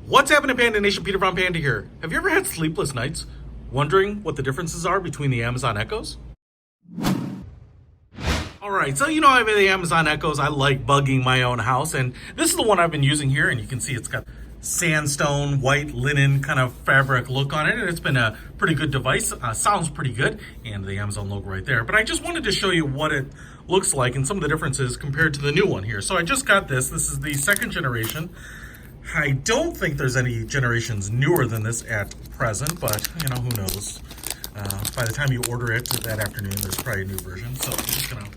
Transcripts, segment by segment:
What's happening, Panda Nation? Peter from Panda here. Have you ever had sleepless nights, wondering what the differences are between the Amazon Echoes? All right, so you know I have the Amazon Echoes. I like bugging my own house, and this is the one I've been using here, and you can see it's got sandstone, white linen kind of fabric look on it, and it's been a pretty good device. Sounds pretty good, and the Amazon logo right there. But I just wanted to show you what it looks like and some of the differences compared to the new one here. So I just got this. This is the second generation. I don't think there's any generations newer than this at present, but you know, who knows? By the time you order it that afternoon, there's probably a new version. So I'm just gonna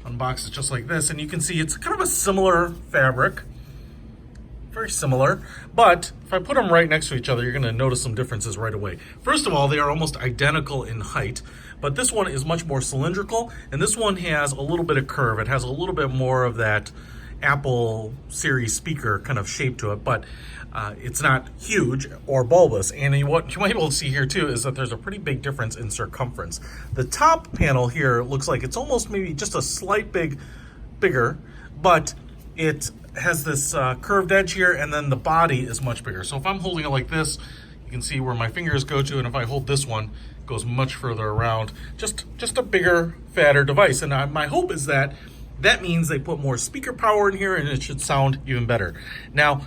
unbox it just like this, and you can see it's kind of a similar fabric, very similar, but if I put them right next to each other, you're gonna notice some differences right away. First of all, they are almost identical in height, but this one is much more cylindrical, and this one has a little bit of curve. It has a little bit more of that Apple series speaker kind of shape to it, but it's not huge or bulbous. And what you might be able to see here too is that there's a pretty big difference in circumference. The top panel here looks like it's almost maybe just a slight bigger, but it has this curved edge here, and then the body is much bigger. So if I'm holding it like this, you can see where my fingers go to, and if I hold this one, it goes much further around. Just a bigger, fatter device. And my hope is that means they put more speaker power in here, and it should sound even better. Now,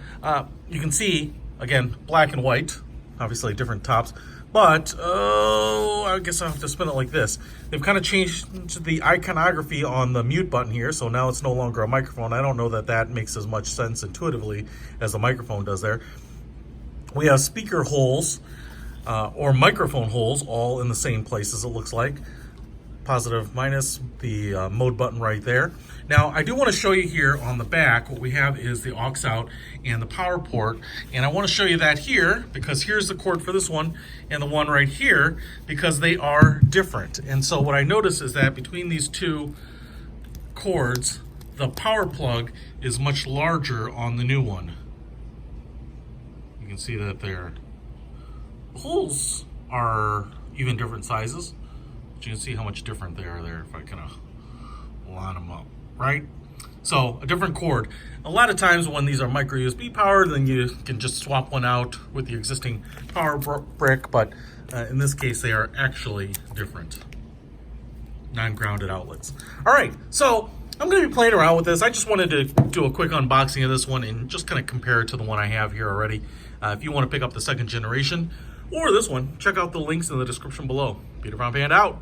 you can see, again, black and white, obviously different tops, but, I guess I'll have to spin it like this. They've kind of changed the iconography on the mute button here, so now it's no longer a microphone. I don't know that that makes as much sense intuitively as the microphone does there. We have speaker holes, or microphone holes, all in the same places, it looks like. Positive, minus, the mode button right there. Now, I do want to show you here on the back, what we have is the aux out and the power port. And I want to show you that here, because here's the cord for this one and the one right here, because they are different. And so what I notice is that between these two cords, the power plug is much larger on the new one. You can see that their holes are even different sizes. You can see how much different they are there if I kind of line them up, right? So a different cord. A lot of times when these are micro USB powered, then you can just swap one out with the existing power brick, but in this case they are actually different. Non-grounded outlets. All right, so I'm going to be playing around with this. I just wanted to do a quick unboxing of this one and just kind of compare it to the one I have here already. If you want to pick up the second generation or this one, check out the links in the description below. Peter from Panda out.